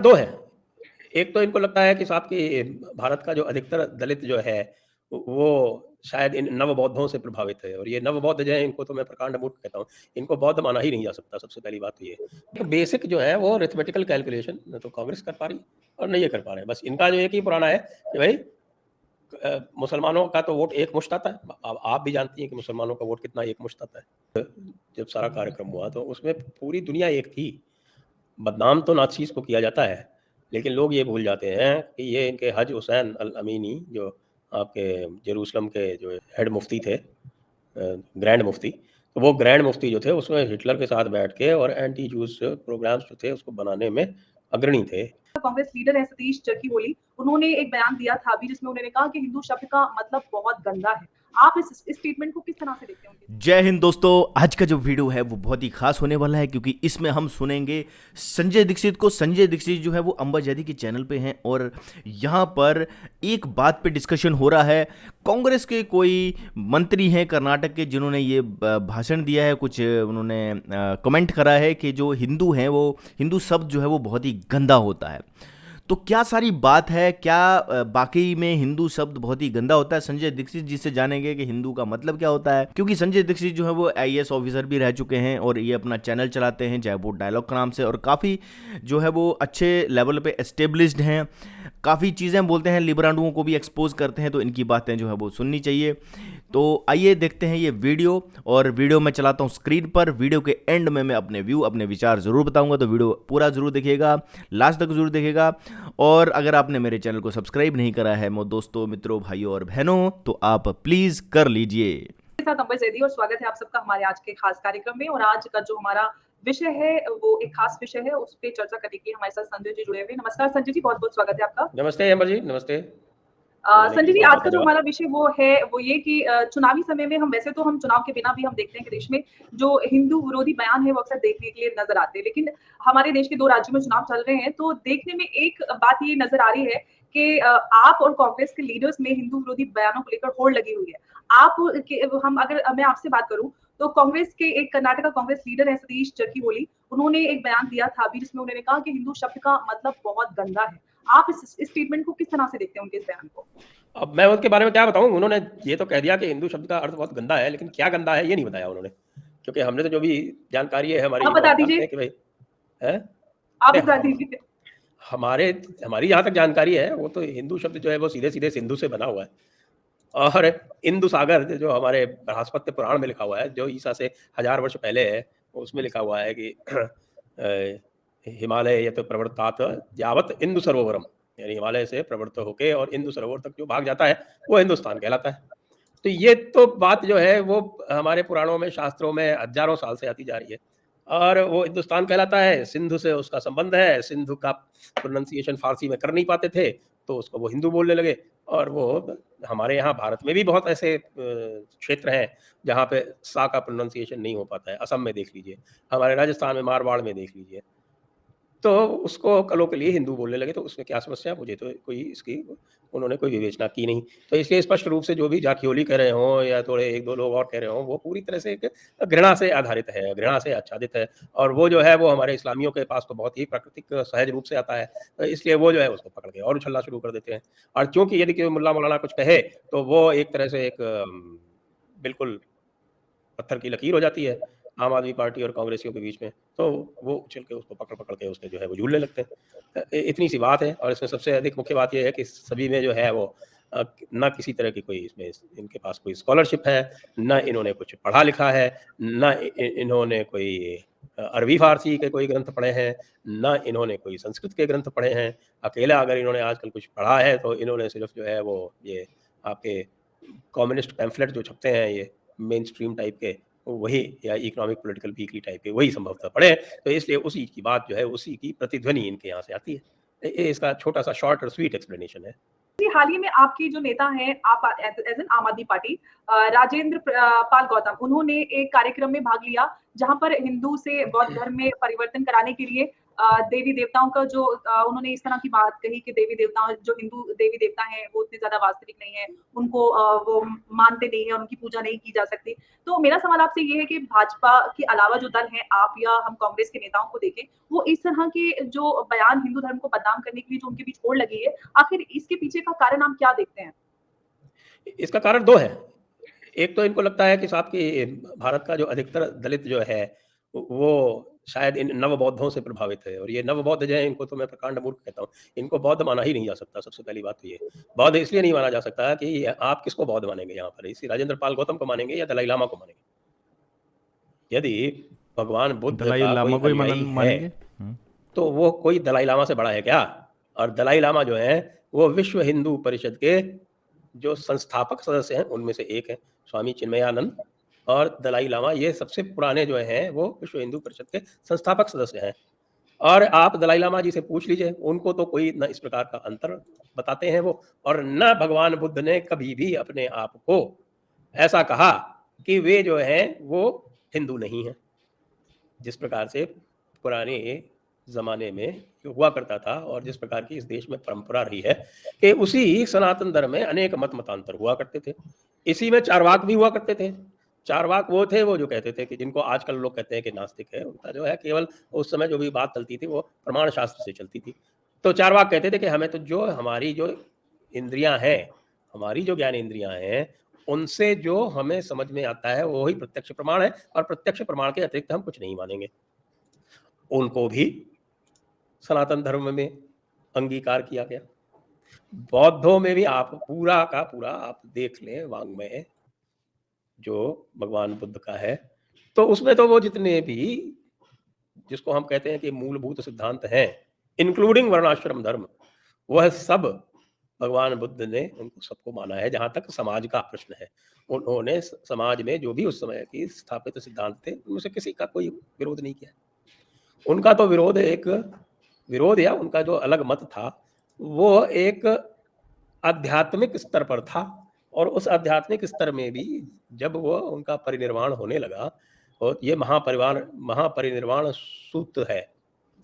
दो है। एक तो इनको लगता है कि साहब कि भारत का जो अधिकतर दलित जो है, वो शायद इन नवबौद्धों से प्रभावित है, और ये नवबौद्ध जो है, इनको तो मैं प्रकांड मूर्ख कहता हूँ। इनको बौद्ध माना ही नहीं जा सकता, सबसे पहली बात तो ये। एक बेसिक जो है वो अरिथमेटिकल कैलकुलेशन न तो कांग्रेस कर पा रही और न ये कर पा रहे हैं। बस इनका जो एक ही पुराना है कि भाई मुसलमानों का तो वोट एकमुश्त आता है। आप भी जानती हैं कि मुसलमानों का वोट कितना एकमुश्त आता है। जब सारा कार्यक्रम हुआ तो उसमें पूरी दुनिया एक थी। बदनाम तो नाज़ीज़ को किया जाता है, लेकिन लोग ये भूल जाते हैं कि ये इनके हज हुसैन अल अमीनी, जो आपके जेरूसलम के जो हेड मुफ्ती थे, ग्रैंड मुफ्ती, तो वो ग्रैंड मुफ्ती जो थे उसमें हिटलर के साथ बैठ के और एंटी जूस प्रोग्राम्स जो थे उसको बनाने में अग्रणी थे। कांग्रेस लीडर है सतीश जरकीहोली, उन्होंने एक बयान दिया था अभी जिसमें उन्होंने कहा कि हिंदू शब्द का मतलब बहुत गंदा है। आप इस स्टेटमेंट को किस तरह से देखते हैं? जय हिंद दोस्तों, आज का जो वीडियो है वो बहुत ही खास होने वाला है क्योंकि इसमें हम सुनेंगे संजय दीक्षित को। संजय दीक्षित जो है वो अंबाजादी के चैनल पे हैं और यहाँ पर एक बात पे डिस्कशन हो रहा है। कांग्रेस के कोई मंत्री हैं कर्नाटक के जिन्होंने ये भाषण दिया है, कुछ उन्होंने कमेंट करा है कि जो हिंदू हैं वो हिंदू शब्द जो है वो बहुत ही गंदा होता है। तो क्या सारी बात है, क्या बाकी में हिंदू शब्द बहुत ही गंदा होता है? संजय दीक्षित जी से जानेंगे कि हिंदू का मतलब क्या होता है, क्योंकि संजय दीक्षित जो है वो आईएएस ऑफिसर भी रह चुके हैं और ये अपना चैनल चलाते हैं जयपुर डायलॉग के नाम से, और काफ़ी जो है वो अच्छे लेवल पे एस्टेब्लिश्ड हैं, काफ़ी चीज़ें बोलते हैं, लिबरांडुओं को भी एक्सपोज करते हैं, तो इनकी बातें जो है वो सुननी चाहिए। तो आइए देखते हैं ये वीडियो, और वीडियो में चलाता हूँ स्क्रीन पर। वीडियो के एंड में मैं अपने व्यू, अपने विचार ज़रूर बताऊंगा, तो वीडियो पूरा ज़रूर देखिएगा, लास्ट तक ज़रूर देखिएगा। और अगर आपने मेरे चैनल को सब्सक्राइब नहीं करा है दोस्तों, मित्रों, भाइयों और बहनों, तो आप प्लीज़ कर लीजिए। साथ अंबर जैदी और स्वागत है आप सबका हमारे आज के खास कार्यक्रम में। और आज का जो हमारा विषय है वो एक खास विषय है, उस पर चर्चा करने के लिए हमारे साथ संजय जी जुड़े हुए। नमस्कार संजय जी, बहुत बहुत स्वागत है आपका। नमस्ते अंबर जी, नमस्ते। संजय जी, आज का जो हमारा विषय वो है वो ये कि चुनावी समय में हम वैसे तो हम चुनाव के बिना भी हम देखते हैं कि देश में जो हिंदू विरोधी बयान है वो अक्सर देखने के लिए नजर आते हैं, लेकिन हमारे देश के 2 राज्यों में चुनाव चल रहे हैं तो देखने में एक बात ये नजर आ रही है कि आप और कांग्रेस के लीडर्स में हिंदू विरोधी बयानों को लेकर होड़ लगी हुई है। मैं आपसे बात करूं तो कांग्रेस के एक कर्नाटक कांग्रेस लीडर है सतीश जरकीहोली, उन्होंने एक बयान दिया था अभी जिसमें उन्होंने कहा कि हिंदू शब्द का मतलब बहुत गंदा है। आप इस स्टेटमेंट को किस तरह से देखते हैं, उनके इस बयान को? अब मैं उनके बारे में क्या बताऊं। उन्होंने ये तो कह दिया कि हिंदू शब्द का अर्थ बहुत गंदा है, लेकिन क्या गंदा है ये नहीं बताया उन्होंने, क्योंकि हमने तो जो भी जानकारी है हमारी, आप बता दीजिए। कि भाई है आप बता दीजिए। हमारी जहाँ तक जानकारी है वो तो हिंदू शब्द जो है वो सीधे सीधे सिंधु से बना हुआ है, और इंदु सागर जो हमारे बृहस्पत्य पुराण में लिखा हुआ है, जो ईसा से 1000 वर्ष पहले है, उसमें लिखा हुआ है कि हिमालय ये तो प्रवर्तात यावत इंदु सरोवरम, यानी हिमालय से प्रवृत्त होके और इंदु सरोवर तक जो भाग जाता है वो हिंदुस्तान कहलाता है। तो ये तो बात जो है वो हमारे पुराणों में, शास्त्रों में हजारों साल से आती जा रही है, और वो हिंदुस्तान कहलाता है। सिंधु से उसका संबंध है। सिंधु का प्रोनाउंसिएशन फारसी में कर नहीं पाते थे तो उसको वो हिंदू बोलने लगे, और वो हमारे यहाँ भारत में भी बहुत ऐसे क्षेत्र हैं जहाँ पे सा का प्रोनाउंसिएशन नहीं हो पाता है। असम में देख लीजिए, हमारे राजस्थान में मारवाड़ में देख लीजिए, तो उसको कलों के लिए हिंदू बोलने लगे। तो उसमें क्या समस्या? मुझे तो कोई इसकी उन्होंने कोई विवेचना की नहीं। तो इसलिए स्पष्ट रूप से जो भी जरकीहोली कह रहे हों या थोड़े 1-2 लोग और कह रहे हों, वो पूरी तरह से एक घृणा से आधारित है, घृणा से आच्छादित है, और वो जो है वो हमारे इस्लामियों के पास तो बहुत ही प्राकृतिक सहज रूप से आता है। तो इसलिए वो जो है उसको पकड़ के और उछलना शुरू कर देते हैं। और चूँकि यदि कोई मुल्ला मौलाना कुछ कहे तो वो एक तरह से एक बिल्कुल पत्थर की लकीर हो जाती है आम आदमी पार्टी और कांग्रेसियों के बीच में, तो वो उछल के उसको पकड़ के उसके जो है वो झूलने लगते हैं। इतनी सी बात है। और इसमें सबसे अधिक मुख्य बात ये है कि सभी में जो है वो ना किसी तरह की कोई इसमें इनके पास कोई स्कॉलरशिप है, ना इन्होंने कुछ पढ़ा लिखा है, ना इन्होंने कोई अरबी फारसी के कोई ग्रंथ पढ़े हैं, ना इन्होंने कोई संस्कृत के ग्रंथ पढ़े हैं। अकेला अगर इन्होंने आजकल कुछ पढ़ा है तो इन्होंने सिर्फ जो है वो ये आपके कम्युनिस्ट पैम्फलेट जो छपते हैं, ये मेन स्ट्रीम टाइप के, वही, या इकोनॉमिक पॉलिटिकल वीकली टाइप के, वही संभवतः पढ़े। तो इसलिए उसी की बात जो है, उसी की प्रतिध्वनि इनके यहाँ से आती है। ये इसका छोटा सा शॉर्ट और स्वीट एक्सप्लेनेशन है। हाल ही में आपके जो नेता हैं, आप एज एन आम आदमी पार्टी, राजेंद्र पाल गौतम, उन्होंने एक कार्यक्रम में भाग लिया जहां पर हिंदू से बौद्ध धर्म में परिवर्तन कराने के लिए देवी देवताओं का जो उन्होंने इस तरह की बात कही कि देवी देवता जो हिंदू देवी देवता हैं वो उतने ज्यादा वास्तविक नहीं है, उनको वो मानते नहीं है, उनकी पूजा नहीं की जा सकती। तो मेरा सवाल आपसे ये है कि भाजपा के अलावा जो दल हैं, आप या हम कांग्रेस के नेताओं को देखें, वो इस तरह के जो बयान हिंदू धर्म को बदनाम करने के लिए जो उनके बीच होड़ लगी है, आखिर इसके पीछे का कारण आप क्या देखते हैं? इसका कारण 2 है। एक तो इनको लगता है कि साहब कि भारत का जो अधिकतर दलित जो है, वो शायद इन नवबौद्धों से प्रभावित है, और ये नवबौद्ध जो हैं, इनको तो मैं प्रकांड मूर्ख कहता हूँ। इनको बौद्ध माना ही नहीं जा सकता, सबसे पहली बात तो ये। बौद्ध इसलिए नहीं माना जा सकता कि आप किसको बौद्ध मानेंगे यहाँ पर? इसी राजेंद्र पाल गौतम को मानेंगे या दलाई लामा को मानेंगे? यदि भगवान बुद्ध दलाई का कोई लामा को ही अनुयायी मानेंगे। है, तो वो कोई दलाई लामा से बड़ा है क्या? और दलाई लामा जो है, वो विश्व हिंदू परिषद के जो संस्थापक सदस्य हैं, उनमें से एक है स्वामी चिन्मयानंद, और दलाई लामा ये सबसे पुराने जो हैं, वो विश्व हिंदू परिषद के संस्थापक सदस्य हैं। और आप दलाई लामा जी से पूछ लीजिए, उनको तो कोई न इस प्रकार का अंतर बताते हैं वो, और न भगवान बुद्ध ने कभी भी अपने आप को ऐसा कहा कि वे जो हैं वो हिंदू नहीं हैं। जिस प्रकार से पुराने ज़माने में हुआ करता था, और जिस प्रकार की इस देश में परंपरा रही है कि उसी सनातन धर्म में अनेक मत मतांतर हुआ करते थे। इसी में चारवाक भी हुआ करते थे। चारवाक वो थे, वो जो कहते थे कि जिनको आजकल लोग कहते हैं कि नास्तिक है, उनका जो है केवल उस समय जो भी बात चलती थी वो प्रमाण शास्त्र से चलती थी। तो चारवाक कहते थे कि हमें तो जो हमारी जो इंद्रियां हैं, हमारी जो ज्ञान इंद्रियां हैं, उनसे जो हमें समझ में आता है वो ही प्रत्यक्ष प्रमाण है, और प्रत्यक्ष प्रमाण के अतिरिक्त हम कुछ नहीं मानेंगे। उनको भी सनातन धर्म में अंगीकार किया गया। बौद्धों में भी आप पूरा का पूरा आप देख लें वाङ्मय जो भगवान बुद्ध का है, तो उसमें तो वो जितने भी जिसको हम कहते हैं कि मूलभूत सिद्धांत हैं, इंक्लूडिंग वर्णाश्रम धर्म, वह सब भगवान बुद्ध ने उनको सबको माना है। जहाँ तक समाज का प्रश्न है, उन्होंने समाज में जो भी उस समय की स्थापित सिद्धांत थे, उनमें से किसी का कोई विरोध नहीं किया। उनका तो विरोध या उनका जो अलग मत था, वो एक आध्यात्मिक स्तर पर था, और उस आध्यात्मिक स्तर में भी जब वो उनका परिनिर्वाण होने लगा, और ये महापरिनिर्वाण सूत्र है,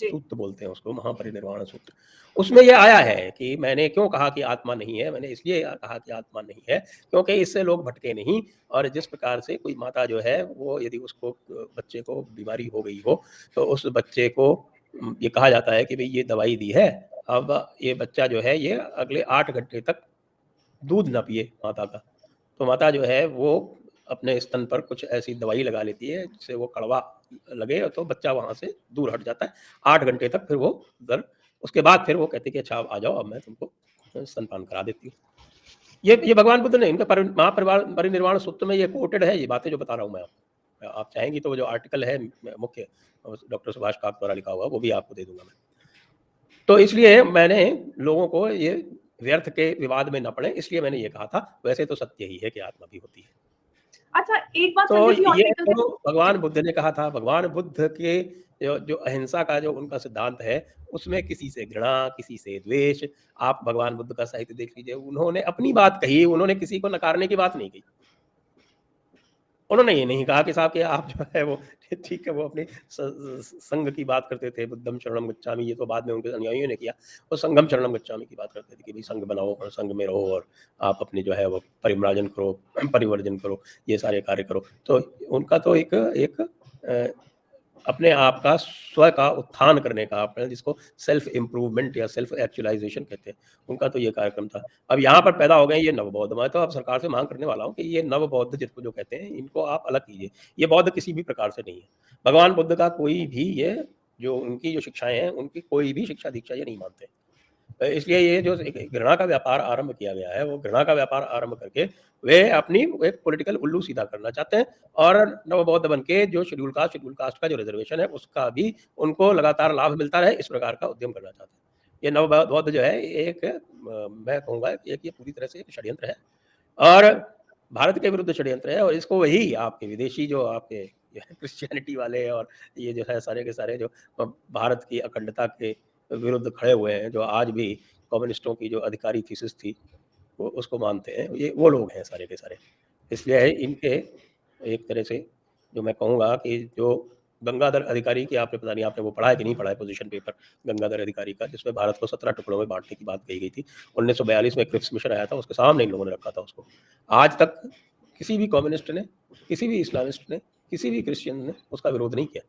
सूत्र बोलते हैं उसको, महापरिनिर्वाण सूत्र। उसमें ये आया है कि मैंने क्यों कहा कि आत्मा नहीं है, मैंने इसलिए कहा कि आत्मा नहीं है क्योंकि इससे लोग भटके नहीं। और जिस प्रकार से कोई माता जो है, वो यदि उसको बच्चे को बीमारी हो गई हो, तो उस बच्चे को ये कहा जाता है कि भाई ये दवाई दी है, अब ये बच्चा जो है ये अगले 8 घंटे तक दूध ना पिए माता का। तो माता जो है वो अपने स्तन पर कुछ ऐसी दवाई लगा लेती है जिससे वो कड़वा लगे, तो बच्चा वहाँ से दूर हट जाता है 8 घंटे तक। फिर वो उधर उसके बाद फिर वो कहते कि अच्छा आ जाओ, अब मैं तुमको स्तनपान करा देती हूँ। ये भगवान बुद्ध ने, इनका परिनिर्वाण सूत्र में ये कोटेड है, ये बातें जो बता रहा हूँ मैं आपको। आप चाहेंगी तो वो जो आर्टिकल है मुख्य डॉक्टर सुभाष काक द्वारा लिखा हुआ, वो भी आपको दे दूंगा मैं। तो इसलिए मैंने लोगों को ये व्यर्थ के विवाद में न पड़े, इसलिए मैंने ये कहा था। वैसे तो सत्य ही है कि आत्मा भी होती है। अच्छा, एक बात तो संजय जी ये और तो भगवान बुद्ध ने कहा था। भगवान बुद्ध के जो अहिंसा का जो उनका सिद्धांत है, उसमें किसी से घृणा, किसी से द्वेष, आप भगवान बुद्ध का साहित्य देख लीजिए, उन्होंने अपनी बात कही, उन्होंने किसी को नकारने की बात नहीं कही। उन्होंने ये नहीं कहा कि साहब कि आप जो है वो ठीक है, वो अपने संघ की बात करते थे, बुद्धम शरणम गच्छामि, ये तो बाद में उनके अनुयायियों ने किया। वो संघम शरणम गच्छामि की बात करते थे कि भाई संघ बनाओ और संघ में रहो, और आप अपने जो है वो परिम्राजन करो, परिवर्जन करो, ये सारे कार्य करो। तो उनका तो एक अपने आप का स्व का उत्थान करने का, आपने जिसको सेल्फ इम्प्रूवमेंट या सेल्फ एक्चुअलाइजेशन कहते हैं, उनका तो ये कार्यक्रम था। अब यहाँ पर पैदा हो गए ये नवबौद्ध। मैं तो अब सरकार से मांग करने वाला हूँ कि ये नवबौद्ध जिसको जो कहते हैं, इनको आप अलग कीजिए। ये बौद्ध किसी भी प्रकार से नहीं है। भगवान बुद्ध का कोई भी ये जो उनकी जो शिक्षाएं हैं, उनकी कोई भी शिक्षा दीक्षा ये नहीं मानते। इसलिए ये जो एक घृणा का व्यापार आरंभ किया गया है, वो घृणा का व्यापार आरंभ करके वे अपनी एक पॉलिटिकल उल्लू सीधा करना चाहते हैं, और नवबौद्ध बन के जो शेड्यूल कास्ट का जो रिजर्वेशन है, उसका भी उनको लगातार लाभ मिलता रहे, इस प्रकार का उद्यम करना चाहते हैं। ये नवबौद्ध जो है एक मैं कहूँगा एक ये पूरी तरह से एक षड्यंत्र है, और भारत के विरुद्ध षड्यंत्र है। और इसको वही आपके विदेशी जो आपके क्रिश्चियनिटी वाले और ये जो है सारे के सारे जो भारत की अखंडता के विरुद्ध खड़े हुए हैं, जो आज भी कम्युनिस्टों की जो अधिकारी थीसिस थी वो उसको मानते हैं, ये वो लोग हैं सारे के सारे। इसलिए इनके एक तरह से जो मैं कहूँगा कि जो गंगाधर अधिकारी की आपने पता नहीं आपने वो पढ़ा है कि नहीं पढ़ा है पोजीशन पेपर गंगाधर अधिकारी का, जिसमें भारत को 17 टुकड़ों में बांटने की बात कही गई थी। 1942 में क्रिप्स मिशन आया था, उसके सामने इन लोगों ने रखा था उसको। आज तक किसी भी कम्युनिस्ट ने, किसी भी इस्लामिस्ट ने, किसी भी क्रिश्चियन ने उसका विरोध नहीं किया,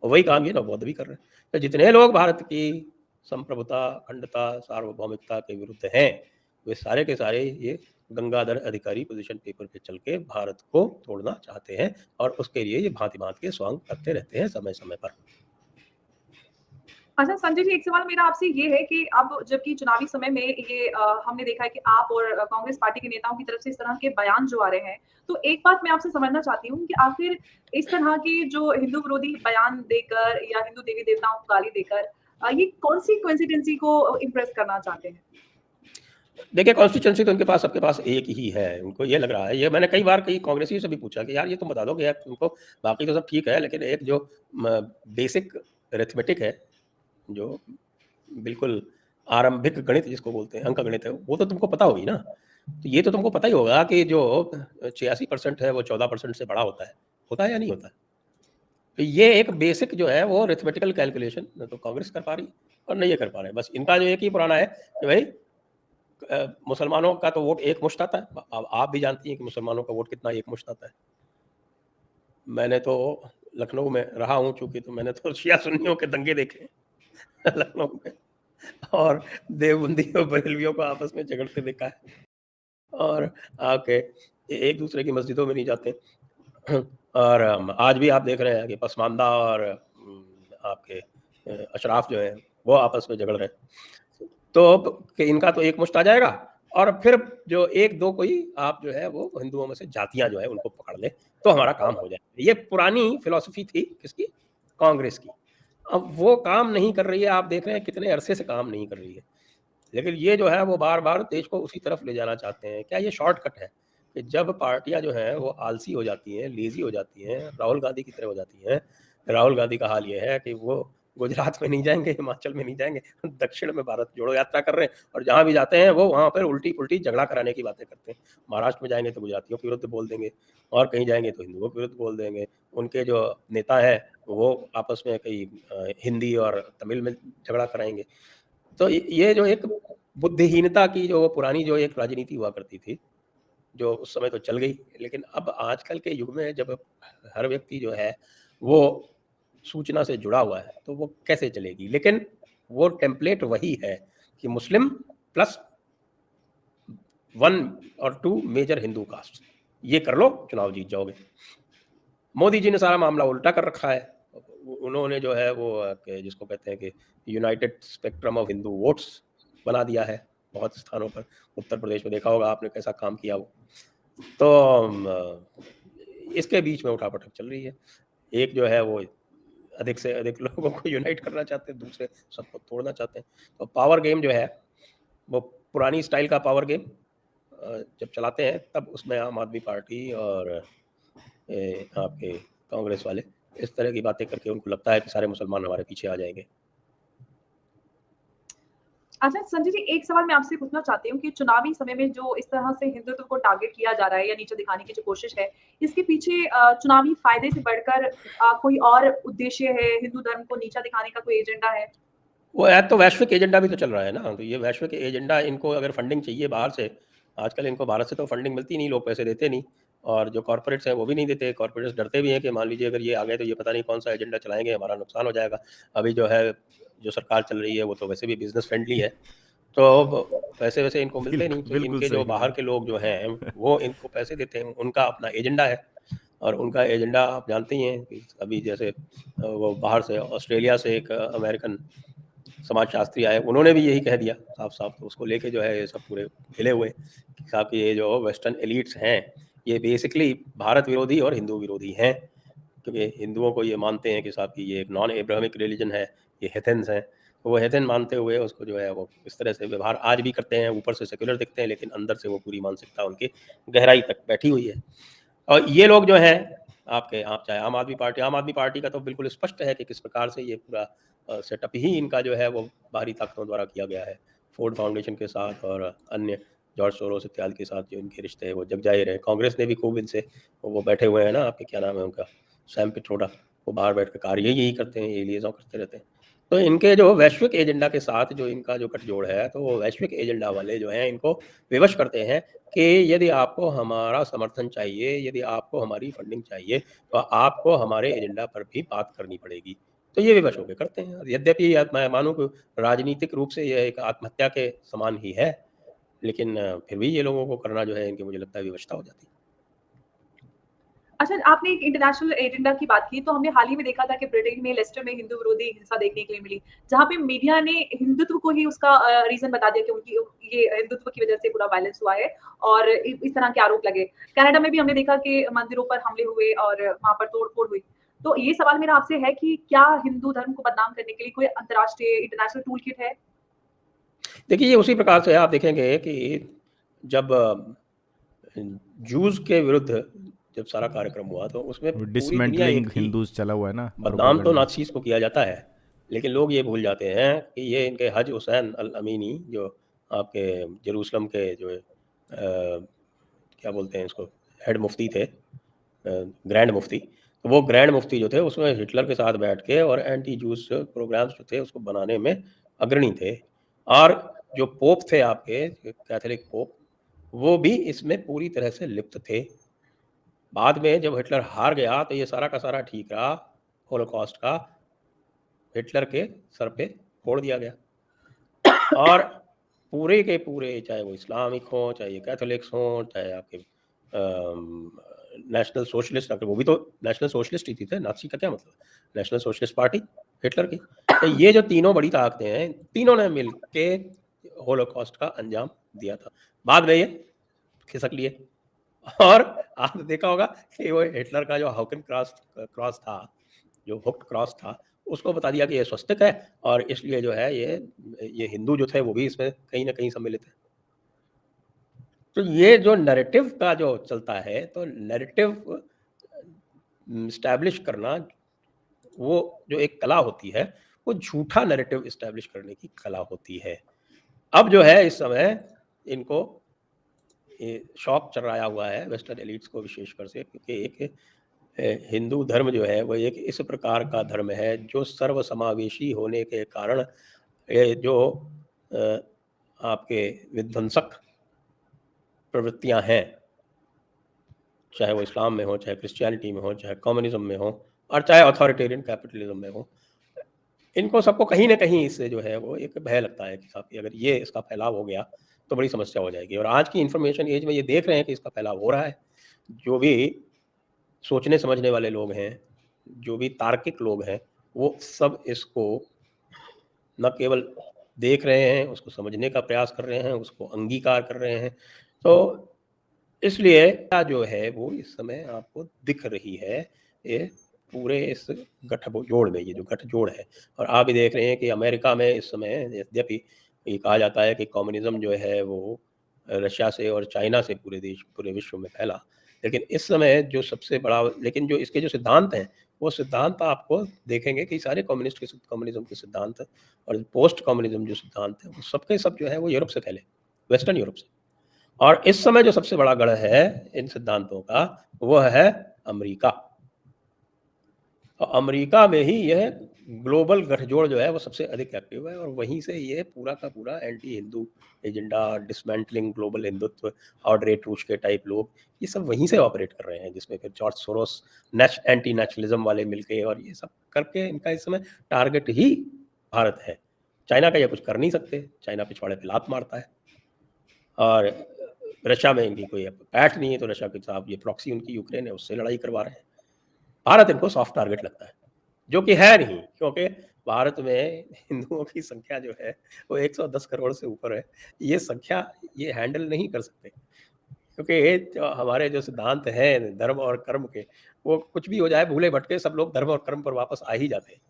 और वही काम ये नवबौद्ध भी कर रहे हैं। तो जितने लोग भारत की संप्रभुता, अखंडता, सार्वभौमिकता के विरुद्ध हैं, वे सारे के सारे ये गंगाधर अधिकारी पोजीशन पेपर पे चल के भारत को तोड़ना चाहते हैं, और उसके लिए ये भांति-भांति के स्वांग करते रहते हैं समय-समय पर। अच्छा संजय जी, एक सवाल मेरा आपसे ये है कि अब जबकि चुनावी समय में ये हमने देखा है कि आप और कांग्रेस पार्टी के नेताओं की तरफ से इस तरह के बयान जो आ रहे हैं, तो एक बात मैं आपसे समझना चाहती हूँ कि आखिर इस तरह के जो हिंदू विरोधी बयान देकर या हिंदू देवी-देवताओं को गाली देकर ये कौन-सी कोइंसिडेंसी को इम्प्रेस करना चाहते हैं? देखिए, कॉन्स्टिट्यूएंसी तो उनके पास, सबके पास एक ही है। उनको ये लग रहा है, ये मैंने कई बार कई कांग्रेसियों से भी पूछा कि यार ये तुम बता दो कि यार तुमको बाकी तो सब ठीक है, लेकिन एक जो बेसिक अरिथमेटिक है, जो बिल्कुल आरंभिक गणित जिसको बोलते हैं, अंकगणित है, वो तो तुमको पता होगी ना। तो ये तो तुमको पता ही होगा कि जो 86% है वो 14% से बड़ा होता है या नहीं होता है? तो ये एक बेसिक जो है वो अरिथमेटिकल कैलकुलेशन न तो कांग्रेस कर पा रही और न ये कर पा रहे हैं। बस इनका जो एक ही पुराना है कि भाई मुसलमानों का तो वोट एकमुश्त आता है। अब आप भी जानती हैं कि मुसलमानों का वोट कितना एकमुश्त आता है। मैंने तो लखनऊ में रहा हूँ चूँकि, तो मैंने तो शिया सुन्नियों के दंगे देखे हैं लखनऊ में, और देवबंदी और बरेलवियों को आपस में झगड़ते देखा है, और आके एक दूसरे की मस्जिदों में नहीं जाते। और आज भी आप देख रहे हैं कि पसमानदा और आपके अशराफ जो हैं वो आपस में झगड़ रहे हैं। तो कि इनका तो एक मुश्त आ जाएगा, और फिर जो एक दो कोई आप जो है वो हिंदुओं में से जातियां जो है उनको पकड़ ले तो हमारा काम हो जाए। ये पुरानी फिलॉसफी थी किसकी? कांग्रेस की। अब वो काम नहीं कर रही है, आप देख रहे हैं कितने अरसे से काम नहीं कर रही है। लेकिन ये जो है वो बार-बार देश को उसी तरफ ले जाना चाहते हैं। क्या ये शॉर्टकट है कि जब पार्टियाँ जो हैं वो आलसी हो जाती हैं, लेज़ी हो जाती हैं, राहुल गांधी की तरह हो जाती हैं। राहुल गांधी का हाल ये है कि वो गुजरात में नहीं जाएँगे, हिमाचल में नहीं जाएँगे, दक्षिण में भारत जोड़ो यात्रा कर रहे हैं, और जहाँ भी जाते हैं वो वहाँ पर उल्टी-पुल्टी झगड़ा कराने की बातें करते हैं। महाराष्ट्र में जाएँगे तो गुजरातियों के विरुद्ध बोल देंगे, और कहीं जाएँगे तो हिंदुओं के विरुद्ध बोल देंगे। उनके जो नेता हैं वो आपस में कहीं हिंदी और तमिल में झगड़ा कराएँगे। तो ये जो एक बुद्धिहीनता की जो पुरानी जो एक राजनीति हुआ करती थी, जो उस समय तो चल गई, लेकिन अब आजकल के युग में जब हर व्यक्ति जो है वो सूचना से जुड़ा हुआ है, तो वो कैसे चलेगी? लेकिन वो टेम्पलेट वही है कि मुस्लिम प्लस 1 और 2 मेजर हिंदू कास्ट, ये कर लो, चुनाव जीत जाओगे। मोदी जी ने सारा मामला उल्टा कर रखा है। उन्होंने जो है वो जिसको कहते हैं कि United spectrum of Hindu votes बना दिया है बहुत स्थानों पर। उत्तर प्रदेश में देखा होगा आपने कैसा काम किया वो। तो इसके बीच में उठापटक चल रही है। एक जो है वो अधिक से अधिक लोगों को यूनाइट करना चाहते हैं, दूसरे सबको तोड़ना चाहते हैं। तो पावर गेम जो है वो पुरानी स्टाइल का पावर गेम जब चलाते हैं तब उसमें आम आदमी पार्टी और आपके कांग्रेस वाले इस तरह की बातें करके उनको लगता है कि सारे मुसलमान हमारे पीछे आ जाएंगे। अच्छा संजय जी, एक सवाल मैं आपसे पूछना चाहती हूँ कि चुनावी समय में जो इस तरह से हिंदुत्व को टारगेट किया जा रहा है या नीचे दिखाने की जो कोशिश है, इसके पीछे चुनावी फायदे से बढ़कर कोई और उद्देश्य है, हिंदू धर्म को नीचा दिखाने का कोई एजेंडा है? वो है तो वैश्विक एजेंडा भी तो चल रहा है ना, तो ये वैश्विक एजेंडा, इनको अगर फंडिंग चाहिए बाहर से, आजकल इनको भारत से तो फंडिंग मिलती नहीं, लोग पैसे देते नहीं, और जो कॉर्पोरेट्स हैं वो भी नहीं देते। कॉर्पोरेट्स डरते भी हैं कि मान लीजिए अगर ये आ गए तो ये पता नहीं कौन सा एजेंडा चलाएँगे, हमारा नुकसान हो जाएगा। अभी जो है जो सरकार चल रही है वो तो वैसे भी बिज़नेस फ्रेंडली है, तो पैसे वैसे इनको मिलते नहीं, तो बिल्कुल इनके सही जो कहा। बाहर के लोग जो हैं वो इनको पैसे देते हैं, उनका अपना एजेंडा है। और उनका एजेंडा आप जानते ही हैं कि अभी जैसे वो बाहर से ऑस्ट्रेलिया से एक अमेरिकन समाजशास्त्री आए, उन्होंने भी यही कह दिया साफ-साफ, तो उसको लेके जो है ये सब पूरे हिले हुए कि साहब कि ये जो वेस्टर्न एलीट्स हैं, ये बेसिकली भारत विरोधी और हिंदू विरोधी हैं। क्योंकि हिंदुओं को ये मानते हैं कि साहब कि ये एक नॉन एब्राहमिक रिलीजन है, ये हेथेन्स हैं। तो वो हेथेन मानते हुए उसको जो है वो इस तरह से व्यवहार आज भी करते हैं, ऊपर से सेक्युलर दिखते हैं लेकिन अंदर से वो पूरी मानसिकता उनकी गहराई तक बैठी हुई है। और ये लोग जो हैं आपके, आप चाहे आम आदमी पार्टी का तो बिल्कुल स्पष्ट है कि किस प्रकार से ये पूरा सेटअप ही इनका जो है वो बाहरी ताकतों द्वारा किया गया है। फोर्ड फाउंडेशन के साथ और अन्य जॉर्ज सोरोस इत्यादि के साथ जो इनके रिश्ते हैं वो जग जाहिर हैं। कांग्रेस ने भी खूब इनसे, वो बैठे हुए हैं ना आपके, क्या नाम है उनका, सैम पिट्रोडा, वो बाहर बैठ के कार्य यही करते हैं, ये लिएज़ॉन करते रहते हैं। तो इनके जो वैश्विक एजेंडा के साथ जो इनका जो गठजोड़ है, तो वो वैश्विक एजेंडा वाले जो हैं इनको विवश करते हैं कि यदि आपको हमारा समर्थन चाहिए, यदि आपको हमारी फंडिंग चाहिए, तो आपको हमारे एजेंडा पर भी बात करनी पड़ेगी। तो ये विवश होके करते हैं। यद्यपि मैं मानूँ कि राजनीतिक रूप से यह एक आत्महत्या के समान ही है, लेकिन फिर भी ये लोगों को करना जो है इनकी मुझे लगता है विवशता हो जाती है। अच्छा, आपने एक इंटरनेशनल एजेंडा की बात की, तो हमने हाल ही में देखा था कि ब्रिटेन में लेस्टर में हिंदू विरोधी हिंसा देखने के लिए मिली, जहाँ पे मीडिया ने हिंदुत्व को ही उसका रीज़न बता दिया कि उनकी ये हिंदुत्व की वजह से पूरा वायलेंस हुआ है और इस तरह के आरोप लगे। कनाडा में भी हमने देखा कि मंदिरों पर हमले हुए और वहाँ पर तोड़-फोड़ हुई। तो ये सवाल मेरा आपसे है कि क्या हिंदू धर्म को बदनाम करने के लिए कोई अंतर्राष्ट्रीय इंटरनेशनल टूल किट है? देखिए, ये उसी प्रकार से आप देखेंगे कि जब जूस के विरुद्ध जब सारा कार्यक्रम हुआ, तो उसमें पूरी दुनिया डिसमेंटलिंग एक थी। हिंदूज चला हुआ है ना, बदनाम तो प्रोपेगेंडा। नाज़ीज़ को किया जाता है, लेकिन लोग ये भूल जाते हैं कि ये इनके हज हुसैन अल अमीनी जो आपके जेरूसलम के जो क्या बोलते हैं इसको, हेड मुफ्ती थे, ग्रैंड मुफ्ती। तो वो ग्रैंड मुफ्ती जो थे उसमें हिटलर के साथ बैठ के और एंटी जूस प्रोग्राम्स जो थे उसको बनाने में अग्रणी थे। और जो पोप थे आपके कैथोलिक पोप, वो भी इसमें पूरी तरह से लिप्त थे। बाद में जब हिटलर हार गया तो ये सारा का सारा ठीक रहा, होलोकॉस्ट का हिटलर के सर पे फोड़ दिया गया। और पूरे के पूरे, चाहे वो इस्लामिक हों, चाहे ये कैथोलिक्स हों, चाहे आपके नेशनल सोशलिस्ट, अगर वो भी तो नेशनल सोशलिस्ट ही थे, नाज़ी का क्या मतलब? नेशनल सोशलिस्ट पार्टी हिटलर की। तो ये जो तीनों बड़ी ताकतें हैं, तीनों ने मिल के होलोकॉस्ट का अंजाम दिया था। बाद में ये खिसक लिए। और आपने देखा होगा कि वो हिटलर का जो हॉकन क्रॉस था, जो हुक्ड क्रॉस था, उसको बता दिया कि ये स्वस्तिक है और इसलिए जो है ये हिंदू जो थे वो भी इसमें कहीं न कहीं सम्मिलित है। तो ये जो नैरेटिव का जो चलता है, तो नैरेटिव एस्टैब्लिश करना, वो जो एक कला होती है, वो झूठा नैरेटिव एस्टैब्लिश करने की कला होती है। अब जो है इस समय इनको ये शौक चढ़ाया हुआ है वेस्टर्न एलीट्स को विशेषकर से, क्योंकि एक हिंदू धर्म जो है वो एक इस प्रकार का धर्म है जो सर्वसमावेशी होने के कारण जो अ, आपके विध्वंसक प्रवृत्तियां हैं, चाहे वो इस्लाम में हो, चाहे क्रिश्चियनिटी में हो, चाहे कम्युनिज्म में हो, और चाहे अथॉरिटेरियन कैपिटलिज्म में हो, इनको सबको कहीं न कहीं इससे जो है वो एक भय लगता है कि साहब कि अगर ये इसका फैलाव हो गया तो बड़ी समस्या हो जाएगी। और आज की इन्फॉर्मेशन एज में ये देख रहे हैं कि इसका फैलाव हो रहा है। जो भी सोचने समझने वाले लोग हैं, जो भी तार्किक लोग हैं, वो सब इसको न केवल देख रहे हैं, उसको समझने का प्रयास कर रहे हैं, उसको अंगीकार कर रहे हैं। तो इसलिए जो है वो इस समय आपको दिख रही है, ये पूरे इस गठजोड़ में, ये जो गठजोड़ है। और आप भी देख रहे हैं कि अमेरिका में इस समय यद्यपि ये कहा जाता है कि कम्युनिज़्म जो है वो रशिया से और चाइना से पूरे विश्व में फैला। लेकिन इस समय जो सबसे बड़ा, लेकिन जो इसके जो सिद्धांत हैं, वो सिद्धांत आपको देखेंगे कि सारे कम्युनिज़्म के सिद्धांत और पोस्ट कम्युनिज़्म जो सिद्धांत हैं, वो सबके सब जो है वो यूरोप से फैले, वेस्टर्न यूरोप से। और इस समय जो सबसे बड़ा गढ़ है इन सिद्धांतों का, वो है अमेरिका। तो अमेरिका में ही यह ग्लोबल गठजोड़ जो है वो सबसे अधिक एक्टिव है, और वहीं से ये पूरा का पूरा anti Hindu agenda, dismantling global Hindutva, Audrey Truschke के टाइप लोग, ये सब वहीं से ऑपरेट कर रहे हैं, जिसमें फिर जॉर्ज सोरोस एंटी नेशनलिज्म वाले मिलके और ये सब करके इनका इस समय टारगेट ही भारत है। चाइना का ये कुछ कर नहीं सकते, चाइना पिछवाड़े पे लात मारता है। और रशिया में इनकी कोई अब पैठ नहीं है, तो रशिया के साथ ये प्रॉक्सी उनकी यूक्रेन है, उससे लड़ाई करवा रहे हैं। भारत इनको सॉफ्ट टारगेट लगता है, जो कि है नहीं, क्योंकि भारत में हिंदुओं की संख्या जो है वो 110 करोड़ से ऊपर है। ये संख्या ये हैंडल नहीं कर सकते, क्योंकि ये जो हमारे जो सिद्धांत हैं धर्म और कर्म के, वो कुछ भी हो जाए भूले भटके सब लोग धर्म और कर्म पर वापस आ ही जाते हैं।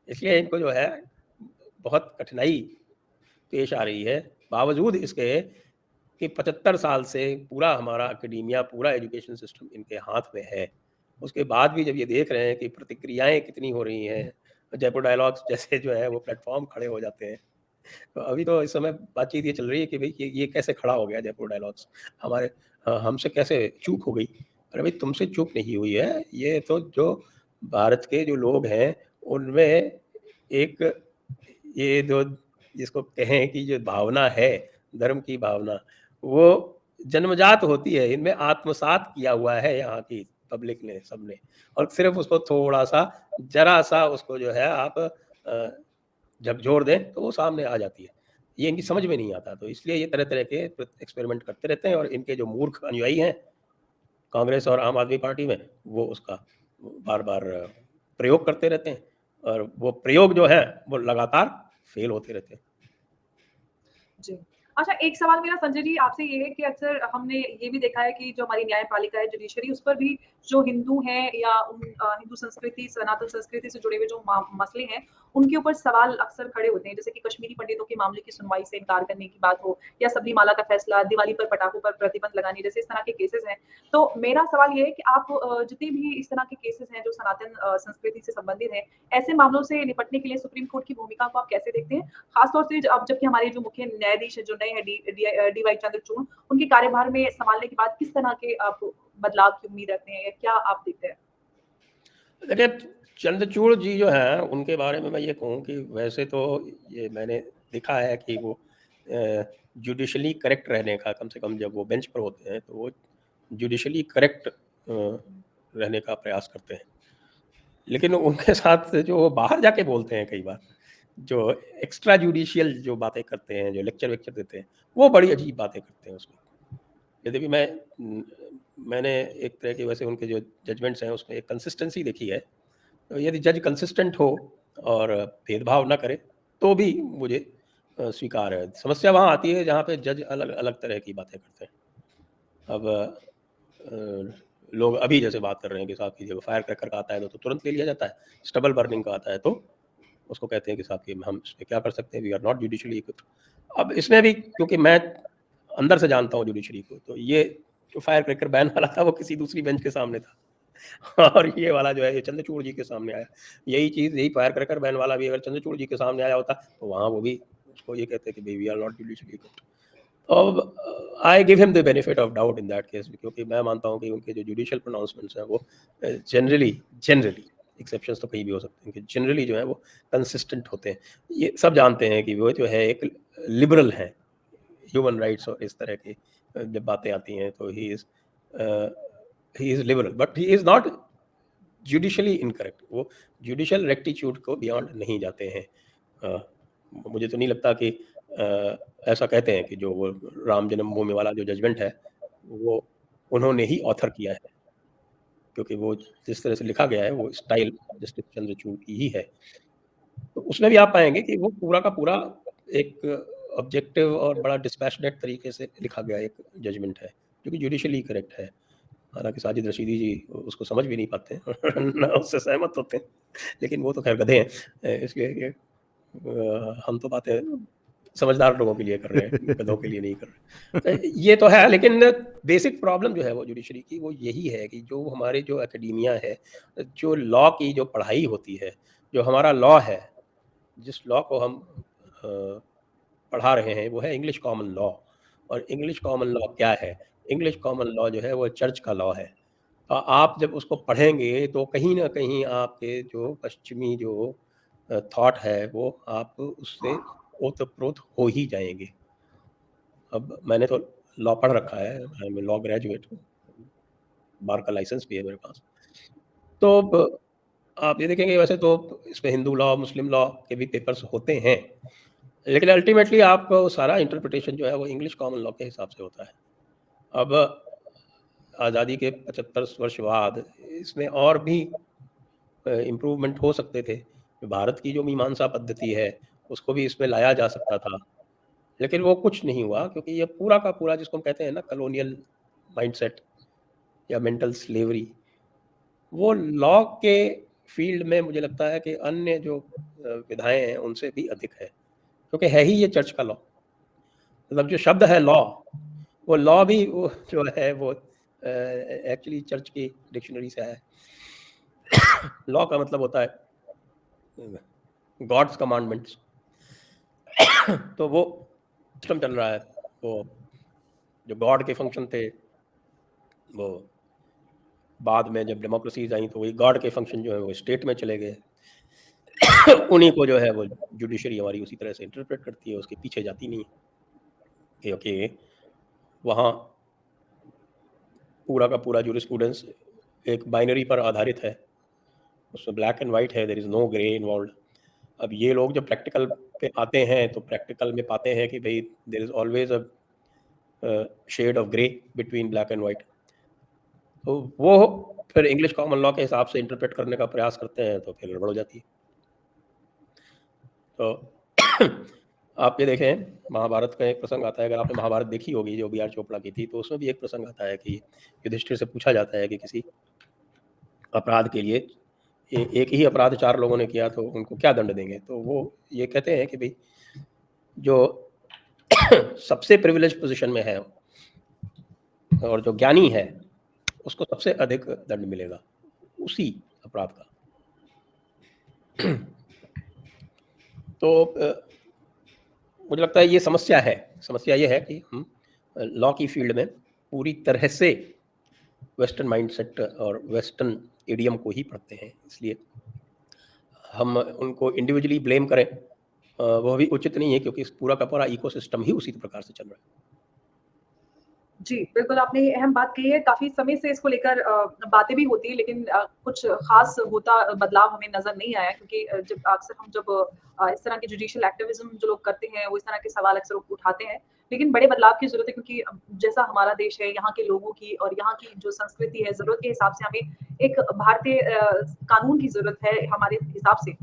इसलिए इनको जो है बहुत कठिनाई पेश आ रही है, बावजूद इसके कि 75 साल से पूरा हमारा एकेडेमिया, पूरा एजुकेशन सिस्टम इनके हाथ में है। उसके बाद भी जब ये देख रहे हैं कि प्रतिक्रियाएँ कितनी हो रही हैं, जयपुर डायलॉग्स जैसे जो है वो प्लेटफ़ॉर्म खड़े हो जाते हैं। तो अभी तो इस समय बातचीत ये चल रही है कि भई ये कैसे खड़ा हो गया जयपुर डायलॉग्स? हमसे कैसे चूक हो गई? अरे भई तुमसे चूक नहीं हुई है, ये तो जो भारत के जो लोग हैं उनमें एक ये जो जिसको कहें कि जो भावना है, धर्म की भावना, वो जन्मजात होती है, इनमें आत्मसात किया हुआ है यहाँ की पब्लिक ने, सबने। और सिर्फ़ उसको थोड़ा-सा, ज़रा-सा उसको जो है आप झकझोर दें तो वो सामने आ जाती है। ये इनकी समझ में नहीं आता, तो इसलिए ये तरह-तरह के एक्सपेरिमेंट करते रहते हैं और इनके जो मूर्ख अनुयायी हैं, कांग्रेस और आम आदमी पार्टी में, वो उसका बार-बार प्रयोग करते रहते हैं और वो प्रयोग जो है, वो लगातार फ़ेल होते रहते हैं। जी। अच्छा, एक सवाल मेरा संजय जी आपसे ये है कि अक्सर हमने ये भी देखा है कि जो हमारी न्यायपालिका है, जुडिशरी, उस पर भी जो हिंदू हैं या हिंदू संस्कृति, सनातन संस्कृति से जुड़े हुए जो मसले हैं, उनके ऊपर सवाल अक्सर खड़े होते हैं। जैसे कि कश्मीरी पंडितों के मामले की सुनवाई से इनकार करने की बात हो या सबरीमाला का फैसला, दिवाली पर पटाखों पर प्रतिबंध लगाने जैसे इस तरह के केसेज़ हैं। तो मेरा सवाल ये है कि आप जितने भी इस तरह के केसेज़ हैं जो सनातन संस्कृति से संबंधित हैं, ऐसे मामलों से निपटने के लिए सुप्रीम कोर्ट की भूमिका को आप कैसे देखते हैं? खासतौर से अब जबकि हमारे जो मुख्य न्यायाधीश हैं, जो नए हैं डी वाई चंद्रचूड़, उनके कार्यभार में संभालने के बाद किस तरह के आप बदलाव की उम्मीद रखते हैं या क्या आप देखते हैं? देखिए, चंद्रचूड़ जी जो हैं, उनके बारे में मैं ये कहूँ कि वैसे तो ये मैंने देखा है कि वो जुडिशली करेक्ट रहने का, कम से कम जब वो बेंच पर होते हैं, तो वो जुडिशली करेक्ट रहने का प्रयास करते हैं। लेकिन उनके साथ जो वो बाहर जाके बोलते हैं कई बार, जो एक्स्ट्रा जुडिशियल जो बातें करते हैं, जो लेक्चर-वेक्चर देते हैं, वो बड़ी अजीब बातें करते हैं उसमें। यद्यपि मैंने एक तरह के वैसे उनके जो जजमेंट्स हैं, उसमें एक कंसिस्टेंसी देखी है। तो यदि जज कंसिस्टेंट हो और भेदभाव ना करे, तो भी मुझे स्वीकार है। समस्या वहाँ आती है जहाँ पे जज अलग-अलग तरह की बातें करते हैं। अब लोग अभी जैसे बात कर रहे हैं कि साहब कि जब फायर क्रैकर का आता है तो तुरंत ले लिया जाता है। स्टबल बर्निंग का आता है तो उसको कहते हैं कि साहब कि हम इसमें क्या कर सकते हैं, we are not judicially equipped. अब इसमें भी क्योंकि मैं अंदर से जानता हूँ जुडिशरी को, तो ये जो फायर क्रैकर बैन वाला था वो किसी दूसरी बेंच के सामने था और ये वाला जो है ये चंद्रचूड़ जी के सामने आया। यही चीज़, यही फायर क्रैकर बैन वाला भी अगर चंद्रचूड़ जी के सामने आया होता तो वहाँ वो भी उसको ये कहते कि we are not judicially equipped. अब I give him the benefit of doubt in that case, क्योंकि मैं मानता हूँ कि उनके जो जुडिशियल प्रोनाउंसमेंट्स हैं वो जनरली एक्सेप्शंस तो कहीं भी हो सकते हैं कि जनरली जो है वो कंसिस्टेंट होते हैं। ये सब जानते हैं कि वो जो है एक लिबरल हैं, ह्यूमन राइट्स और इस तरह की जब बातें आती हैं तो he is liberal, but he is not judicially incorrect. वो जुडिशियल रेक्टिट्यूड को बियॉन्ड नहीं जाते हैं। मुझे तो नहीं लगता कि ऐसा कहते हैं कि जो वो राम जन्मभूमि वाला जो जजमेंट है, वो उन्होंने ही ऑथर किया है, क्योंकि वो जिस तरह से लिखा गया है, वो स्टाइल जस्टिस चंद्रचूड़ की ही है। तो उसमें भी आप पाएँगे कि वो पूरा का पूरा एक ऑब्जेक्टिव और बड़ा डिस्पैशनेट तरीके से लिखा गया एक जजमेंट है, जो कि जुडिशियली करेक्ट है। हालाँकि साजिद रशीदी जी उसको समझ भी नहीं पाते हैं ना उससे सहमत होते हैं, लेकिन वो तो खैर गधे हैं। इसलिए कि हम तो बातें समझदार लोगों के लिए कर रहे हैं, गधों के लिए नहीं कर रहे। तो ये तो है, लेकिन बेसिक प्रॉब्लम जो है वो जुडिशरी की वो यही है कि जो हमारे जो एकेडेमिया है, जो लॉ की जो पढ़ाई होती है, जो हमारा लॉ है, जिस लॉ को हम अ, पढ़ा रहे हैं वो है इंग्लिश कॉमन लॉ। और इंग्लिश कॉमन लॉ क्या है? इंग्लिश कॉमन लॉ जो है वो चर्च का लॉ है। आप जब उसको पढ़ेंगे तो कहीं न कहीं आपके जो पश्चिमी जो थॉट है वो आप उससे ओत-प्रोत हो ही जाएँगे। अब मैंने तो लॉ पढ़ रखा है, I am a law graduate, bar का लाइसेंस भी है मेरे पास। तो ब आप ये देखेंगे वैसे तो इसमें हिंदू लॉ, मुस्लिम लॉ के भी पेपर्स होते हैं, लेकिन अल्टीमेटली आपको सारा इंटरप्रिटेशन जो है वो इंग्लिश कॉमन लॉ के हिसाब से होता है। अब आज़ादी के 75 वर्ष बाद इसमें और भी इम्प्रूवमेंट हो सकते थे। भारत की जो मीमांसा पद्धति है, उसको भी इसमें लाया जा सकता था। लेकिन वो कुछ नहीं हुआ क्योंकि ये पूरा का पूरा जिसको हम कहते हैं ना कॉलोनियल माइंडसेट या मेंटल स्लेवरी, वो लॉ के फील्ड में मुझे लगता है कि अन्य जो विधाएँ हैं उनसे भी अधिक है। क्योंकि है ही ये चर्च का लॉ। मतलब जो शब्द है लॉ, वो लॉ भी वो जो है वो एक्चुअली चर्च की डिक्शनरी से आया है। लॉ का मतलब होता है गॉड्स कमांडमेंट्स। तो वो सिस्टम चल रहा है, वो जो गॉड के फंक्शन थे, वो बाद में जब डेमोक्रेसीज आई तो वही गॉड के फंक्शन जो है वो स्टेट में चले गए। उन्हीं को जो है वो जुडिशरी हमारी उसी तरह से इंटरप्रेट करती है, उसके पीछे जाती नहीं है, क्योंकि वहाँ पूरा का पूरा जूरिस्प्रूडेंस एक बाइनरी पर आधारित है, उसमें ब्लैक एंड वाइट है, there is no grey involve. अब ये लोग जब प्रैक्टिकल पे आते हैं तो प्रैक्टिकल में पाते हैं कि भाई there is always a shade of grey between black and white, तो वो फिर इंग्लिश कॉमन लॉ के हिसाब से इंटरप्रेट करने का प्रयास करते हैं तो फिर गड़बड़ हो जाती है। तो आप ये देखें, महाभारत का एक प्रसंग आता है, अगर आपने महाभारत देखी होगी जो बी.आर. चोपड़ा की थी, तो उसमें भी एक प्रसंग आता है कि युधिष्ठिर से पूछा जाता है कि किसी अपराध के लिए एक ही अपराध 4 लोगों ने किया तो उनको क्या दंड देंगे, तो वो ये कहते हैं कि भाई जो सबसे प्रिविलेज पोजीशन में है और जो ज्ञानी है उसको सबसे अधिक दंड मिलेगा उसी अपराध का। तो मुझे लगता है ये समस्या है। समस्या ये है कि हम लॉ की फील्ड में पूरी तरह से वेस्टर्न माइंडसेट और वेस्टर्न इडियम को ही पढ़ते हैं, इसलिए हम उनको इंडिविजुअली ब्लेम करें वो भी उचित नहीं है, क्योंकि इस पूरा का पूरा इकोसिस्टम ही उसी प्रकार से चल रहा है। जी, बिल्कुल आपने ये अहम बात कही है। काफ़ी समय से इसको लेकर बातें भी होती हैं, लेकिन कुछ ख़ास होता बदलाव हमें नज़र नहीं आया, क्योंकि जब अक्सर हम जब इस तरह के जुडिशियल एक्टिविज़्म जो लोग करते हैं, वो इस तरह के सवाल अक्सर उठाते हैं। लेकिन बड़े बदलाव की ज़रूरत है, क्योंकि जैसा हमारा देश है, यहाँ के लोगों की और यहाँ की जो संस्कृति है, ज़रूरत के हिसाब से हमें एक भारतीय कानून की ज़रूरत है हमारे हिसाब से।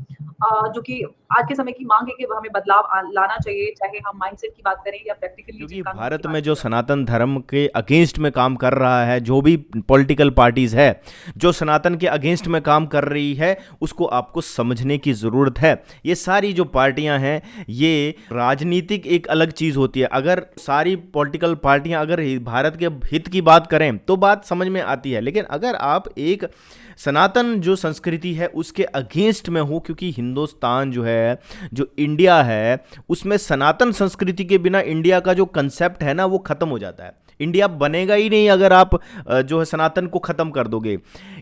जो कि आज के समय की माँग है कि हमें बदलाव लाना चाहिए, चाहे हम माइंडसेट की बात करें या प्रैक्टिकली क्योंकि भारत में जो सनातन धर्म के अगेंस्ट में काम कर रहा है, जो भी पॉलिटिकल पार्टीज है जो सनातन के अगेंस्ट में काम कर रही है, उसको आपको समझने की ज़रूरत है। ये सारी जो पार्टियां हैं, ये राजनीतिक एक अलग चीज़ होती है। अगर सारी पॉलिटिकल पार्टियां अगर भारत के हित की बात करें तो बात समझ में आती है, लेकिन अगर आप एक सनातन जो संस्कृति है उसके अगेंस्ट में हो, क्योंकि हिंदुस्तान जो है, जो इंडिया है, उसमें सनातन संस्कृति के बिना इंडिया का जो कंसेप्ट है ना, वो खत्म हो जाता है। इंडिया बनेगा ही नहीं अगर आप जो है सनातन को ख़त्म कर दोगे।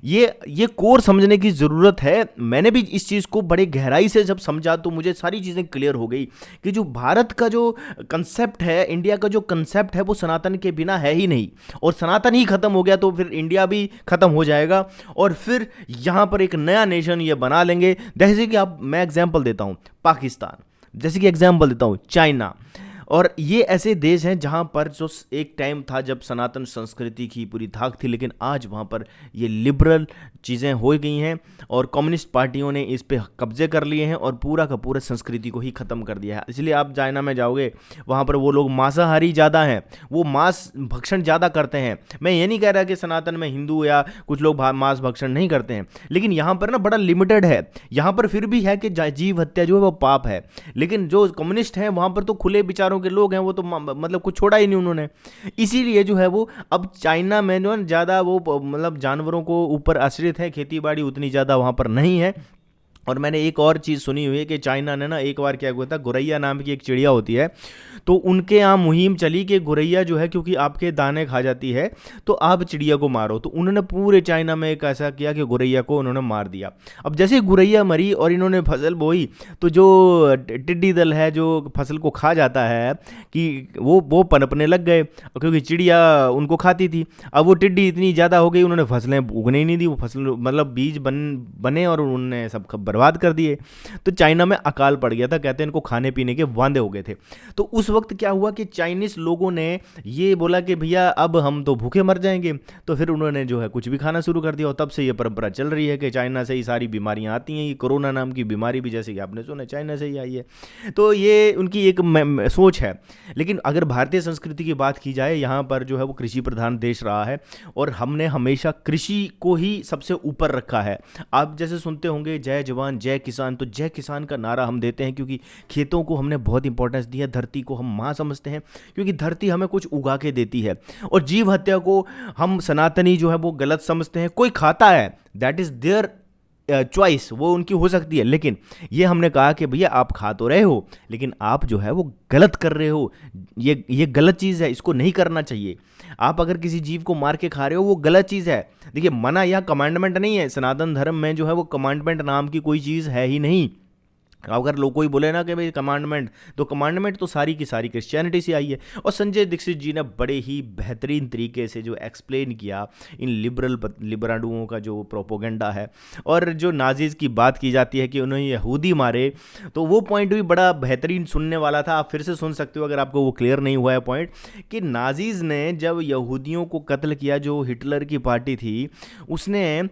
ये कोर समझने की ज़रूरत है। मैंने भी इस चीज़ को बड़े गहराई से जब समझा तो मुझे सारी चीज़ें क्लियर हो गई कि जो भारत का जो कंसेप्ट है, इंडिया का जो कंसेप्ट है, वो सनातन के बिना है ही नहीं, और सनातन ही ख़त्म हो गया तो फिर इंडिया भी ख़त्म हो जाएगा, और फिर यहाँ पर एक नया नेशन ये बना लेंगे। जैसे कि मैं एग्जाम्पल देता हूँ पाकिस्तान, जैसे कि एग्जाम्पल देता हूँ चाइना, और ये ऐसे देश हैं जहाँ पर जो एक टाइम था जब सनातन संस्कृति की पूरी धाक थी, लेकिन आज वहाँ पर ये लिबरल चीज़ें हो गई हैं और कम्युनिस्ट पार्टियों ने इस पे कब्जे कर लिए हैं और पूरा का पूरा संस्कृति को ही ख़त्म कर दिया है। इसलिए आप चाइना में जाओगे, वहाँ पर वो लोग मांसाहारी ज़्यादा हैं, वो मांस भक्षण ज़्यादा करते हैं। मैं ये नहीं कह रहा कि सनातन में हिंदू या कुछ लोग मांस भक्षण नहीं करते हैं, लेकिन यहाँ पर ना बड़ा लिमिटेड है। यहाँ पर फिर भी है कि जीव हत्या जो है वो पाप है, लेकिन जो कम्युनिस्ट हैं वहाँ पर तो खुले विचारों के लोग हैं, वो तो मतलब कुछ छोड़ा ही नहीं उन्होंने। इसीलिए जो है वो अब चाइना में जो ज़्यादा वो मतलब जानवरों को ऊपर आश्रित है, खेती बाड़ी उतनी ज़्यादा वहाँ पर नहीं है। और मैंने एक और चीज़ सुनी हुई है कि चाइना ने ना एक बार क्या हुआ था, गौरैया नाम की एक चिड़िया होती है, तो उनके यहाँ मुहिम चली कि गौरैया जो है क्योंकि आपके दाने खा जाती है तो आप चिड़िया को मारो। तो उन्होंने पूरे चाइना में एक ऐसा किया कि गौरैया को उन्होंने मार दिया। अब जैसे गौरैया मरी और इन्होंने फसल बोई, तो जो टिड्डी दल है जो फसल को खा जाता है कि वो पनपने लग गए, क्योंकि चिड़िया उनको खाती थी। अब वो टिड्डी इतनी ज़्यादा हो गई, उन्होंने फसलें उगने ही नहीं दी, वो फसल मतलब बीज बने और उन्होंने सब बर्बाद कर दिए। तो चाइना में अकाल पड़ गया था, कहते हैं इनको खाने पीने के वांदे हो गए थे। तो उस वक्त क्या हुआ कि चाइनीज लोगों ने ये बोला कि भैया अब हम तो भूखे मर जाएंगे, तो फिर उन्होंने जो है कुछ भी खाना शुरू कर दिया, और तब से ये परंपरा चल रही है कि चाइना से ही सारी बीमारियां आती हैं। ये कोरोना नाम की बीमारी भी जैसे कि आपने सुना चाइना से ही आई है। तो ये उनकी एक सोच है। लेकिन अगर भारतीय संस्कृति की बात की जाए, यहाँ पर जो है वो कृषि प्रधान देश रहा है और हमने हमेशा कृषि को ही सबसे ऊपर रखा है। आप जैसे सुनते होंगे जय जवान जय किसान, तो जय किसान का नारा हम देते हैं क्योंकि खेतों को हमने बहुत इंपॉर्टेंस दी है, धरती को हम माँ समझते हैं क्योंकि धरती हमें कुछ उगा के देती है। और जीव हत्या को हम सनातनी जो है वो गलत समझते हैं। कोई खाता है, दैट इज देयर चॉइस वो उनकी हो सकती है, लेकिन ये हमने कहा कि भैया आप खा तो रहे हो लेकिन आप जो है वो गलत कर रहे हो, ये गलत चीज़ है, इसको नहीं करना चाहिए। आप अगर किसी जीव को मार के खा रहे हो वो गलत चीज़ है। देखिए मना या कमांडमेंट नहीं है, सनातन धर्म में जो है वो कमांडमेंट नाम की कोई चीज़ है ही नहीं। अगर लोग कोई बोले ना कि भाई कमांडमेंट, तो कमांडमेंट तो सारी की सारी क्रिश्चियनिटी से आई है। और संजय दीक्षित जी ने बड़े ही बेहतरीन तरीके से जो एक्सप्लेन किया इन लिबराडुओं का जो प्रोपोगंडा है, और जो नाजीज़ की बात की जाती है कि उन्होंने यहूदी मारे, तो वो पॉइंट भी बड़ा बेहतरीन सुनने वाला था। आप फिर से सुन सकते हो अगर आपको वो क्लियर नहीं हुआ है पॉइंट, कि नाजीज़ ने जब यहूदियों को कत्ल किया, जो हिटलर की पार्टी थी उसने,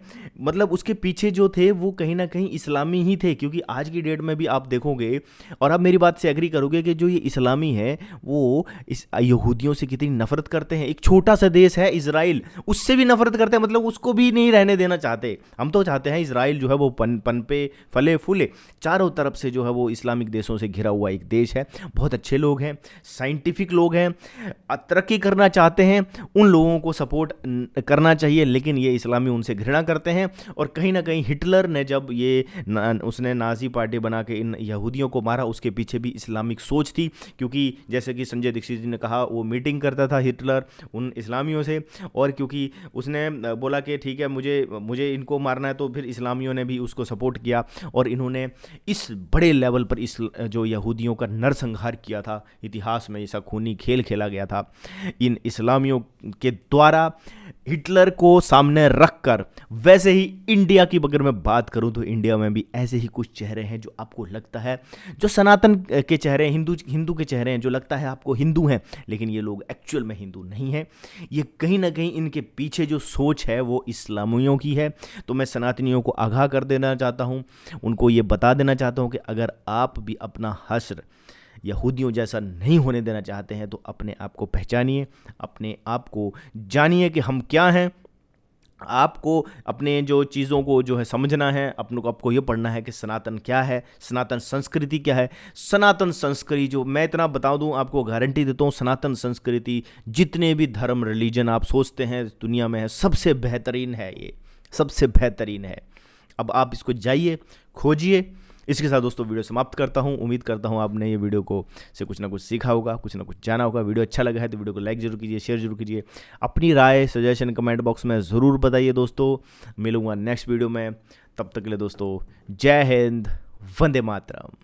मतलब उसके पीछे जो थे वो कहीं ना कहीं इस्लामी ही थे, क्योंकि आज की डेट में भी आप देखोगे और आप मेरी बात से एग्री करोगे कि जो ये इस्लामी है वो इस यहूदियों से कितनी नफरत करते हैं। एक छोटा सा देश है इजराइल, उससे भी नफरत करते हैं, मतलब उसको भी नहीं रहने देना चाहते। हम तो चाहते हैं इजराइल जो है वो पनपे फले फूले, चारों तरफ से जो है वो इस्लामिक देशों से घिरा हुआ एक देश है। बहुत अच्छे लोग हैं, साइंटिफिक लोग हैं, तरक्की करना चाहते हैं, उन लोगों को सपोर्ट करना चाहिए, लेकिन ये इस्लामी उनसे घृणा करते हैं। और कहीं ना कहीं हिटलर ने जब ये उसने नाजी पार्टी बना के इन यहूदियों को मारा, उसके पीछे भी इस्लामिक सोच थी, क्योंकि जैसे कि संजय दीक्षित जी ने कहा वो मीटिंग करता था हिटलर उन इस्लामियों से, और क्योंकि उसने बोला कि ठीक है मुझे इनको मारना है, तो फिर इस्लामियों ने भी उसको सपोर्ट किया और इन्होंने इस बड़े लेवल पर इस जो यहूदियों का नरसंहार किया था। इतिहास में ऐसा खूनी खेल खेला गया था इन इस्लामियों के द्वारा हिटलर को सामने रखकर। वैसे ही इंडिया की अगर मैं बात करूं तो इंडिया में भी ऐसे ही कुछ चेहरे हैं जो आपको लगता है, जो सनातन के चेहरे हैं, हिंदू के चेहरे हैं, जो लगता है आपको हिंदू हैं, लेकिन ये लोग एक्चुअल में हिंदू नहीं हैं। ये कहीं ना कहीं इनके पीछे जो सोच है वो इस्लामियों की है। तो मैं सनातनियों को आगाह कर देना चाहता हूँ, उनको ये बता देना चाहता हूँ कि अगर आप भी अपना हश्र यहूदियों जैसा नहीं होने देना चाहते हैं तो अपने आप को पहचानिए, अपने आप को जानिए कि हम क्या हैं। आपको अपने जो चीज़ों को जो है समझना है, आपको ये पढ़ना है कि सनातन क्या है, सनातन संस्कृति क्या है। सनातन संस्कृति जो मैं इतना बता दूं, आपको गारंटी देता हूँ, सनातन संस्कृति जितने भी धर्म रिलीजन आप सोचते हैं दुनिया में है, सबसे बेहतरीन है, ये सबसे बेहतरीन है। अब आप इसको जाइए, खोजिए। इसके साथ दोस्तों वीडियो समाप्त करता हूं। उम्मीद करता हूं आपने ये वीडियो को से कुछ ना कुछ सीखा होगा, कुछ ना कुछ जाना होगा। वीडियो अच्छा लगा है तो वीडियो को लाइक जरूर कीजिए, शेयर जरूर कीजिए, अपनी राय सजेशन कमेंट बॉक्स में ज़रूर बताइए दोस्तों। मिलूंगा नेक्स्ट वीडियो में, तब तक के लिए दोस्तों जय हिंद, वंदे मातरम।